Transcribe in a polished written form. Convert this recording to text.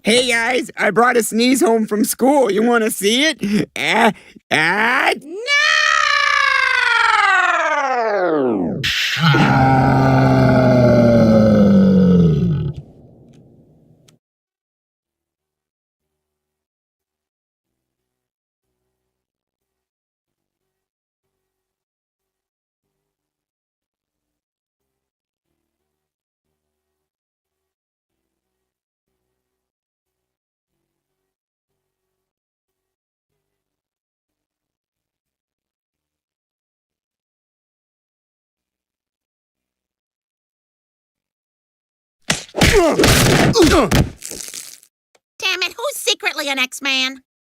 Hey guys, I brought a sneeze home from school. You want to see it? No! Damn it, who's secretly an X-Man?